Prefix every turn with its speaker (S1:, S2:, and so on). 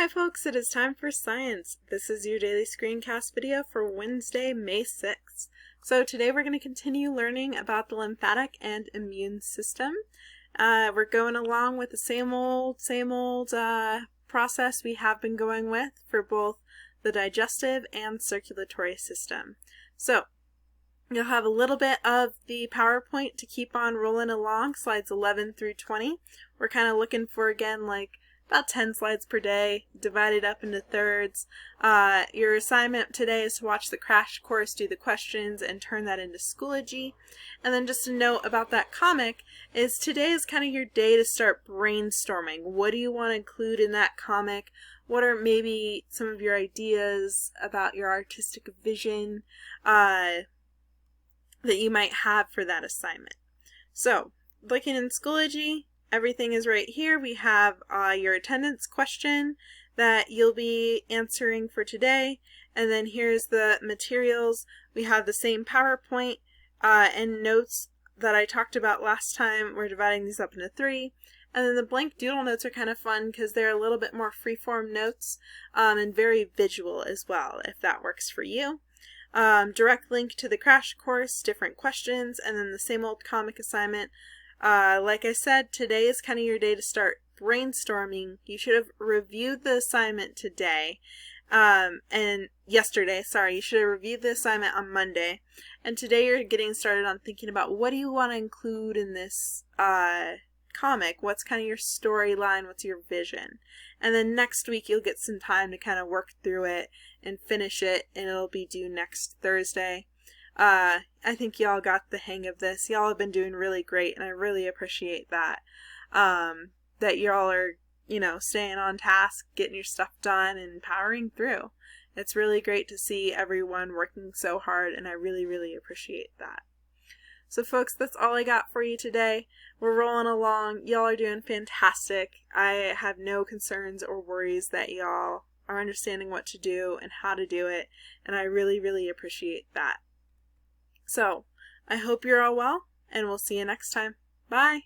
S1: Hi folks, it is time for science. This is your daily screencast video for Wednesday, May 6th. So today we're going to continue learning about the lymphatic and immune system. We're going along with the same old process we have been going with for both the digestive and circulatory system. So you'll have a little bit of the PowerPoint to keep on rolling along, slides 11 through 20. We're kind of looking for, again, like about 10 slides per day, divided up into thirds. Your assignment today is to watch the crash course, do the questions, and turn that into Schoology. And then just a note about that comic is today is kind of your day to start brainstorming. What do you want to include in that comic? What are maybe some of your ideas about your artistic vision that you might have for that assignment? So, looking in Schoology, everything is right here. We have your attendance question that you'll be answering for today. And then here's the materials. We have the same PowerPoint and notes that I talked about last time. We're dividing these up into 3. And then the blank doodle notes are kind of fun because they're a little bit more freeform notes and very visual as well, if that works for you. Direct link to the crash course, different questions, and then the same old comic assignment. Like I said, today is kind of your day to start brainstorming. You should have reviewed the assignment today, and yesterday, sorry, you should have reviewed the assignment on Monday, and today you're getting started on thinking about what do you want to include in this, comic, what's kind of your storyline, what's your vision, and then next week you'll get some time to kind of work through it and finish it, and it'll be due next Thursday. I think y'all got the hang of this. Y'all have been doing really great, and I really appreciate that. That y'all are, staying on task, getting your stuff done, and powering through. It's really great to see everyone working so hard, and I really, really appreciate that. So folks, that's all I got for you today. We're rolling along. Y'all are doing fantastic. I have no concerns or worries that y'all are understanding what to do and how to do it, and I really, really appreciate that. So, I hope you're all well, and we'll see you next time. Bye!